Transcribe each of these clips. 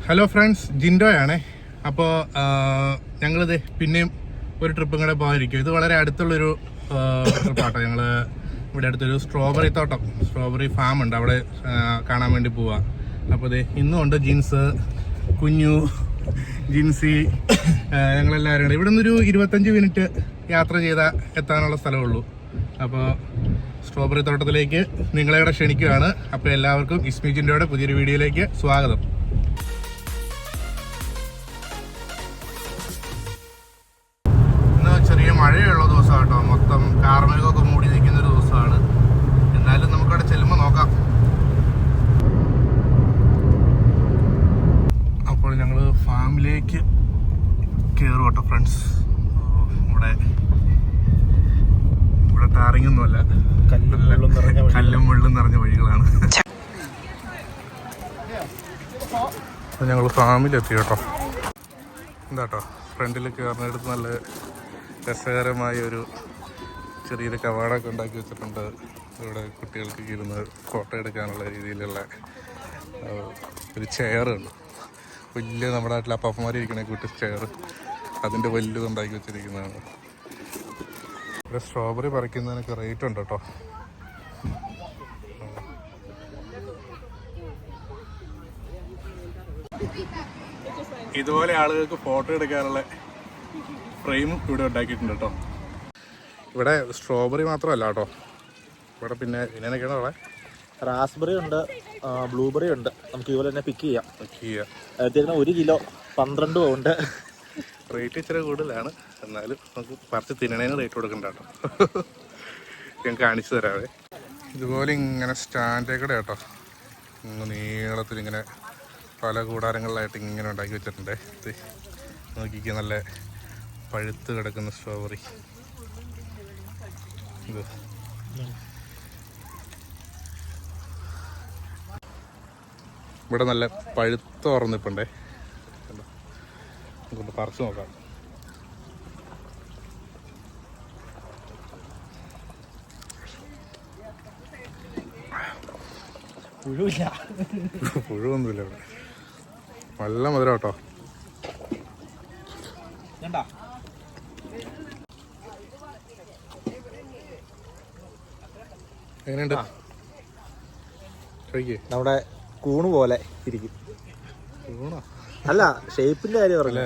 Hello friends, ജിൻഡോയാണേ. അപ്പോൾ ഞങ്ങളിത് പിന്നെയും ഒരു ട്രിപ്പും കൂടെ പോകാനിരിക്കും. ഇത് വളരെ അടുത്തുള്ളൊരു ട്രിപ്പാട്ടോ. ഞങ്ങൾ ഇവിടെ അടുത്തൊരു സ്ട്രോബെറി ഫാം ഉണ്ട്, അവിടെ കാണാൻ വേണ്ടി പോവാം. അപ്പോൾ ഇത് ഇന്നും ഉണ്ട് ജിൻസ്, കുഞ്ഞു, ജിൻസി, ഞങ്ങളെല്ലാവരും ഉണ്ട്. ഇവിടെ നിന്നൊരു 25 മിനിറ്റ് യാത്ര ചെയ്താൽ എത്താനുള്ള സ്ഥലമുള്ളൂ. അപ്പോൾ സ്ട്രോബെറി തോട്ടത്തിലേക്ക് നിങ്ങളെ ഇവിടെ ക്ഷണിക്കുകയാണ്. അപ്പോൾ എല്ലാവർക്കും ഇസ്മി ജിൻഡോയുടെ പുതിയൊരു വീഡിയോയിലേക്ക് സ്വാഗതം. ചെറിയ മഴയുള്ള ദിവസമാണ് കേട്ടോ. മൊത്തം കാർമേഘമൊക്കെ മൂടി നിൽക്കുന്ന ഒരു ദിവസമാണ്. എന്നാലും നമുക്കവിടെ ചെല്ലുമ്പോൾ നോക്കാം. അപ്പോൾ ഞങ്ങൾ ഫാമിലേക്ക് കയറും കേട്ടോ ഫ്രണ്ട്സ്. ഇവിടെ ടാറിങ്ങൊന്നുമല്ല, കല്ലും മുള്ളും നിറഞ്ഞ വഴികളാണ്. ഞങ്ങൾ ഫാമിലെത്തി കേട്ടോ. എന്താട്ടോ ഫ്രണ്ടിൽ കയറുന്നിടത്ത് നല്ല രസകരമായ ഒരു ചെറിയൊരു കവാടൊക്കെ ഉണ്ടാക്കി വെച്ചിട്ടുണ്ട്. ഇവിടെ കുട്ടികൾക്ക് ഇരുന്ന് ഫോട്ടോ എടുക്കാനുള്ള രീതിയിലുള്ള ഒരു ചെയറുണ്ട്. വലിയ നമ്മുടെ നാട്ടിൽ അപ്പാപ്പന്മാരിരിക്കണ കൂട്ടി ചെയർ, അതിൻ്റെ വലുത് ഉണ്ടാക്കി വെച്ചിരിക്കുന്നതാണ്. ഇവിടെ സ്ട്രോബെറി പറിക്കുന്നതിനൊക്കെ റേറ്റ് ഉണ്ട് കേട്ടോ. ഇതുപോലെ ആളുകൾക്ക് ഫോട്ടോ എടുക്കാനുള്ള ഫ്രെയിം ഇവിടെ ഉണ്ടാക്കിയിട്ടുണ്ട് കേട്ടോ. ഇവിടെ സ്ട്രോബെറി മാത്രമല്ല കേട്ടോ, ഇവിടെ പിന്നെ ഇതിനൊക്കെയാണ് അവിടെ റാസ്ബെറി ഉണ്ട്, ബ്ലൂബെറി ഉണ്ട്. നമുക്ക് ഇതുപോലെ തന്നെ പിക്ക് ചെയ്യാം. അതായത് 1 കിലോ 12 പൗണ്ട്. റേറ്റ് ഇച്ചിരി കൂടുതലാണ്, എന്നാലും നമുക്ക് പറിച്ച് തിന്നണേന് റേറ്റ് കൊടുക്കണ്ട കേട്ടോ. ഞാൻ കാണിച്ചു തരാവേ. ഇതുപോലെ ഇങ്ങനെ സ്റ്റാൻഡേക്കടെ കേട്ടോ, നീളത്തിൽ ഇങ്ങനെ പല കൂടാരങ്ങളിലായിട്ട് ഇങ്ങനെ ഉണ്ടാക്കി വെച്ചിട്ടുണ്ട്. ഇത് നോക്കിക്കുക, നല്ല പഴുത്ത് കിടക്കുന്ന സ്ട്രോബെറി. ഇത് ഇവിടെ നല്ല പഴുത്ത് ഓർന്നിപ്പുണ്ടേ. നമുക്കൊന്ന് പറിച്ച് നോക്കാം. പുഴുവൊന്നുമില്ല ഇവിടെ, നല്ല മധുരം കേട്ടോ. എങ്ങനെയുണ്ട്? നമ്മുടെ കൂണ് പോലെ ഇരിക്കും. അല്ല, ഷേപ്പിന്റെ കാര്യം പറഞ്ഞ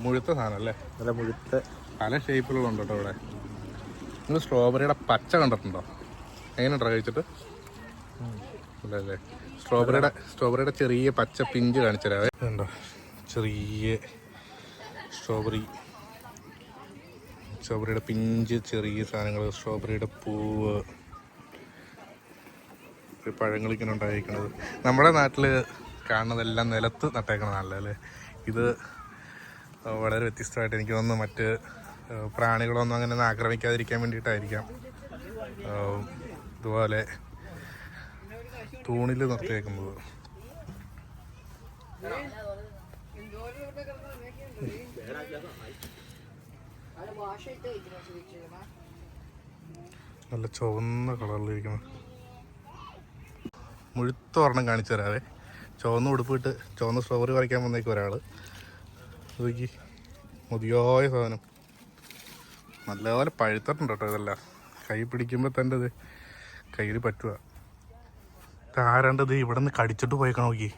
മുഴുത്ത സാധനം അല്ലേ? നല്ല മുഴുത്ത പല ഷേപ്പിലുണ്ട് കേട്ടോ ഇവിടെ. നിങ്ങൾ സ്ട്രോബെറിയുടെ പച്ച കണ്ടിട്ടുണ്ടോ? എങ്ങനെയുണ്ടോ കഴിച്ചിട്ട്? അല്ലേ, സ്ട്രോബെറിയുടെ ചെറിയ പച്ച പിഞ്ച് കാണിച്ചു തരാവേ. ഉണ്ടോ ചെറിയ സ്ട്രോബെറിയുടെ പിഞ്ച്, ചെറിയ സാധനങ്ങൾ, സ്ട്രോബെറിയുടെ പൂവ്, പഴങ്ങളിങ്ങനെ ഉണ്ടായിരിക്കുന്നത്. നമ്മുടെ നാട്ടിൽ കാണുന്നതെല്ലാം നിലത്ത് നട്ടേക്കണതല്ല അല്ലേ? ഇത് വളരെ വ്യത്യസ്തമായിട്ട് എനിക്ക് തോന്നുന്നു. മറ്റ് പ്രാണികളൊന്നും അങ്ങനെ ആക്രമിക്കാതിരിക്കാൻ വേണ്ടിയിട്ടായിരിക്കാം ഇതുപോലെ തൂണിൽ നിർത്തിയേക്കുന്നത്. നല്ല ചുവന്ന കളറിലിരിക്കുന്നത്. മുഴുത്ത ഒരെണ്ണം കാണിച്ചു തരാവേ. ചുവന്ന ഉടുപ്പിട്ട് ചുവന്ന സ്ട്രോബെറി പറിക്കാൻ വന്നേക്കും ഒരാൾ. നോക്കി, മതിയായ സാധനം, നല്ലപോലെ പഴുത്തിട്ടുണ്ട് കേട്ടോ. ഇതെല്ലാം കൈ പിടിക്കുമ്പോൾ തന്നെ ഇത് കയ്യിൽ പറ്റുക. ആരാണ്ടത് ഇവിടെ നിന്ന് കടിച്ചിട്ട് പോയേക്കണം. നോക്കി,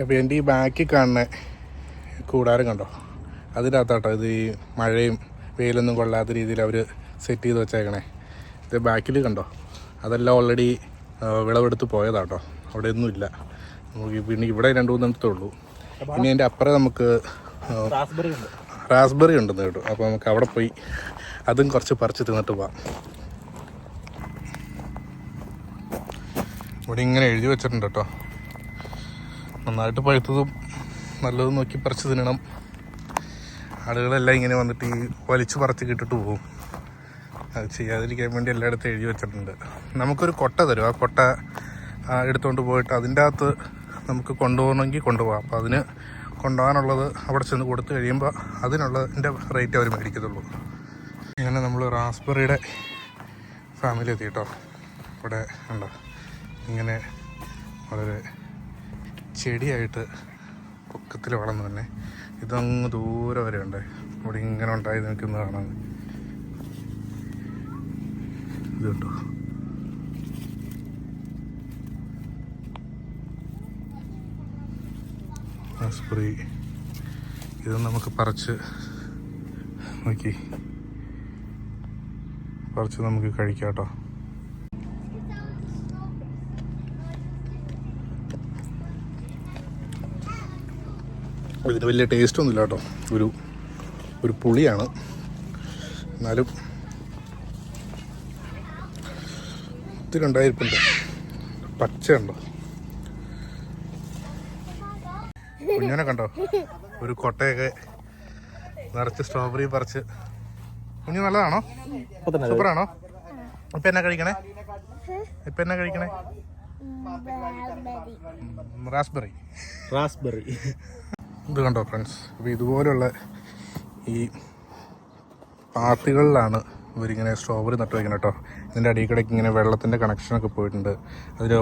അപ്പോൾ എൻ്റെ ഈ ബാക്കിൽ കാണുന്ന കൂടാരം കണ്ടോ, അതിനകത്താട്ടോ ഇത് ഈ മഴയും വെയിലൊന്നും കൊള്ളാത്ത രീതിയിൽ അവർ സെറ്റ് ചെയ്ത് വെച്ചേക്കണേ. ഇത് ബാക്കിൽ കണ്ടോ, അതെല്ലാം ഓൾറെഡി വിളവെടുത്ത് പോയതാട്ടോ. അവിടെ ഒന്നും ഇല്ല. നമുക്ക് പിന്നെ ഇവിടെ 2-3 ഇടത്തേ ഉള്ളൂ. ഇനി എൻ്റെ അപ്പുറം നമുക്ക് റാസ്ബെറി ഉണ്ടെന്ന് കേട്ടു. അപ്പോൾ നമുക്ക് അവിടെ പോയി അതും കുറച്ച് പറിച്ച് തിന്നിട്ട് പോവാം. ഇവിടെ ഇങ്ങനെ എഴുതി വെച്ചിട്ടുണ്ട് കേട്ടോ, നന്നായിട്ട് പഴുത്തതും നല്ലതും നോക്കി പറിച്ച് തിന്നണം. ആളുകളെല്ലാം ഇങ്ങനെ വന്നിട്ട് ഈ വലിച്ചു പറിച്ച് കിട്ടിട്ട് പോകും. അത് ചെയ്യാതിരിക്കാൻ വേണ്ടി എല്ലായിടത്തും എഴുതി വെച്ചിട്ടുണ്ട്. നമുക്കൊരു കൊട്ട തരും. ആ കൊട്ട എടുത്തുകൊണ്ട് പോയിട്ട് അതിൻ്റെ അകത്ത് നമുക്ക് കൊണ്ടുപോകണമെങ്കിൽ കൊണ്ടുപോകാം. അപ്പോൾ അതിന് കൊണ്ടുപോകാനുള്ളത് അവിടെ ചെന്ന് കൊടുത്തു കഴിയുമ്പോൾ അതിനുള്ളതിൻ്റെ റേറ്റ് അവർ മേടിക്കത്തുള്ളൂ. ഇങ്ങനെ നമ്മൾ റാസ്ബെറിയുടെ ഫാമിലി എത്തി കേട്ടോ. ഇവിടെ ഉണ്ടോ ഇങ്ങനെ വളരെ ചെടിയായിട്ട് പൊക്കത്തിൽ വളർന്നു തന്നെ. ഇതങ്ങ് ദൂരെ വരെ ഉണ്ട്. ഇവിടെ ഇങ്ങനെ ഉണ്ടായി നിൽക്കുന്നത് കാണാൻ. ഇത് കേട്ടോ, റാസ്ബെറി. ഇത് നമുക്ക് പറിച്ച് നമുക്ക് കഴിക്കാം കേട്ടോ. ഇതിന് വലിയ ടേസ്റ്റ് ഒന്നുമില്ല കേട്ടോ. ഒരു പുളിയാണ്, എന്നാലും ഒത്തിരി ഉണ്ടായിരിപ്പുണ്ട്. പച്ചയുണ്ടോ, കുഞ്ഞനെ കണ്ടോ? ഒരു കൊട്ടയൊക്കെ നിറച്ച് സ്ട്രോബെറി പറിച്ച്. കുഞ്ഞു നല്ലതാണോ? സൂപ്പറാണോ? ഇപ്പം എന്നാ കഴിക്കണേ? റാസ്ബെറി. ഇത് കണ്ടോ ഫ്രണ്ട്സ്, അപ്പോൾ ഇതുപോലുള്ള ഈ പാത്തികളിലാണ് ഇവരിങ്ങനെ സ്ട്രോബെറി നട്ടു വയ്ക്കണം കേട്ടോ. ഇതിൻ്റെ അടിയിൽക്കിടയ്ക്ക് ഇങ്ങനെ വെള്ളത്തിൻ്റെ കണക്ഷനൊക്കെ പോയിട്ടുണ്ട്. അതിൽ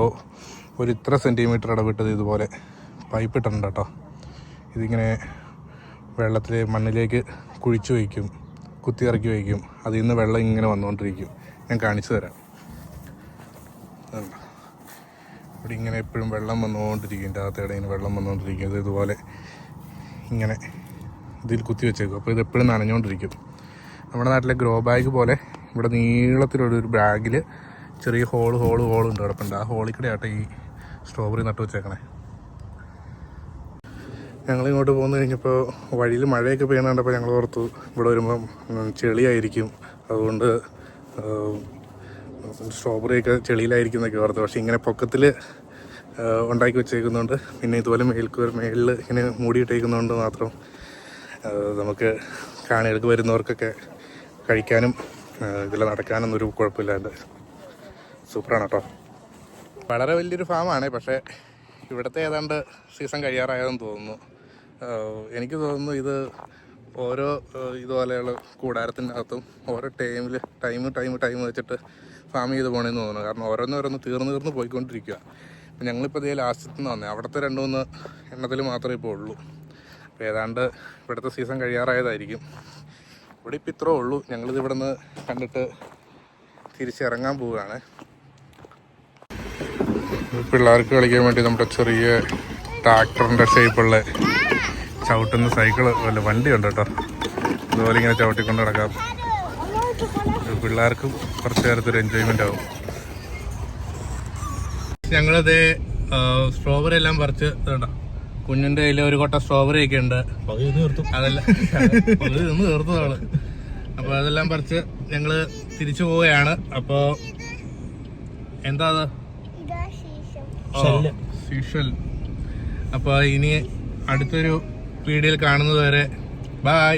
ഒരു ഇത്ര സെൻറ്റിമീറ്റർ ഇടവിട്ടത് ഇതുപോലെ പൈപ്പ് ഇട്ടിട്ടുണ്ട് കേട്ടോ. ഇതിങ്ങനെ വെള്ളത്തിൽ മണ്ണിലേക്ക് കുഴിച്ചു വയ്ക്കും, കുത്തി ഇറക്കി വയ്ക്കും. അതിൽ നിന്ന് വെള്ളം ഇങ്ങനെ വന്നുകൊണ്ടിരിക്കും. ഞാൻ കാണിച്ചു തരാം. ഇവിടെ ഇങ്ങനെ എപ്പോഴും വെള്ളം വന്നുകൊണ്ടിരിക്കും. ഇതിൻ്റെ അകത്തേടെ ഇങ്ങനെ വെള്ളം വന്നുകൊണ്ടിരിക്കും. ഇത് ഇതുപോലെ ഇങ്ങനെ ഇതിൽ കുത്തി വെച്ചേക്കും. അപ്പോൾ ഇത് എപ്പോഴും നനഞ്ഞുകൊണ്ടിരിക്കും. നമ്മുടെ നാട്ടിലെ ഗ്രോ ബാഗ് പോലെ ഇവിടെ നീളത്തിലൊരു ബാഗിൽ ചെറിയ ഹോളുണ്ട് കിടപ്പുണ്ട്. ആ ഹോളിൽ കൂടെ ആട്ടെ ഈ സ്ട്രോബെറി നട്ടു വെച്ചേക്കണേ. ഞങ്ങളിങ്ങോട്ട് പോന്നു കഴിഞ്ഞപ്പോൾ വഴിയിൽ മഴയൊക്കെ പെയ്യണ കണ്ടപ്പോൾ ഞങ്ങൾ ഓർത്തു ഇവിടെ വരുമ്പം ചെളിയായിരിക്കും, അതുകൊണ്ട് സ്ട്രോബെറിയൊക്കെ ചെളിയിലായിരിക്കും എന്നൊക്കെ ഓർത്തു. പക്ഷേ ഇങ്ങനെ പൊക്കത്തിൽ ഉണ്ടാക്കി വെച്ചേക്കുന്നതുകൊണ്ട്, പിന്നെ ഇതുപോലെ മേളിൽ ഇങ്ങനെ മൂടിയിട്ടേക്കുന്നതുകൊണ്ട് മാത്രം നമുക്ക് കാണികൾക്ക് വരുന്നവർക്കൊക്കെ കഴിക്കാനും ഇതിൽ നടക്കാനൊന്നും ഒരു കുഴപ്പമില്ലാണ്ട് സൂപ്പറാണ് കേട്ടോ. വളരെ വലിയൊരു ഫാമാണ്, പക്ഷേ ഇവിടുത്തെ ഏതാണ്ട് സീസൺ കഴിയാറായതെന്ന് തോന്നുന്നു. എനിക്ക് തോന്നുന്നു ഇത് ഓരോ ഇതുപോലെയുള്ള കൂടാരത്തിനകത്തും ഓരോ ടൈം വെച്ചിട്ട് ഫാം ചെയ്ത് പോകണമെന്ന് തോന്നുന്നു. കാരണം ഓരോന്നോരോന്ന് തീർന്ന് പോയിക്കൊണ്ടിരിക്കുക. ഇപ്പം ഞങ്ങളിപ്പോൾ ഇതേ ലാസ്റ്റത്തിൽ നിന്ന് വന്നേ, അവിടുത്തെ 2-3 എണ്ണത്തിൽ മാത്രമേ ഇപ്പോൾ ഉള്ളൂ. അപ്പോൾ ഏതാണ്ട് ഇവിടുത്തെ സീസൺ കഴിയാറായതായിരിക്കും. ഇവിടെ ഇപ്പം ഇത്രേ ഉള്ളൂ. ഞങ്ങളിത് ഇവിടെ നിന്ന് കണ്ടിട്ട് തിരിച്ചിറങ്ങാൻ പോവുകയാണ്. പിള്ളേർക്ക് കളിക്കാൻ വേണ്ടി നമ്മുടെ ചെറിയ ട്രാക്ടറിൻ്റെ ഷേപ്പുള്ള ചവിട്ടുന്ന സൈക്കിള് അല്ല വണ്ടിയുണ്ട് കേട്ടോ. ഇതുപോലെ ഇങ്ങനെ ചവിട്ടിക്കൊണ്ട് നടക്കാം. പിള്ളേർക്കും കുറച്ച് നേരത്തൊരു എൻജോയ്മെൻ്റ് ആവും. ഞങ്ങളത് സ്ട്രോബെറി എല്ലാം പറിച്ച് കേട്ടോ. കുഞ്ഞിൻ്റെ കയ്യിൽ ഒരു കൊട്ട സ്ട്രോബെറി ഒക്കെ ഉണ്ട്. അതെല്ലാം നിന്ന് തീർത്തതാണ്. അപ്പോൾ അതെല്ലാം പറിച്ച് ഞങ്ങൾ തിരിച്ചു പോവുകയാണ്. അപ്പോൾ എന്താ അത്? സീഷൽ. അപ്പോൾ ഇനി അടുത്തൊരു വീഡിയോയിൽ കാണുന്നത് വരെ ബൈ.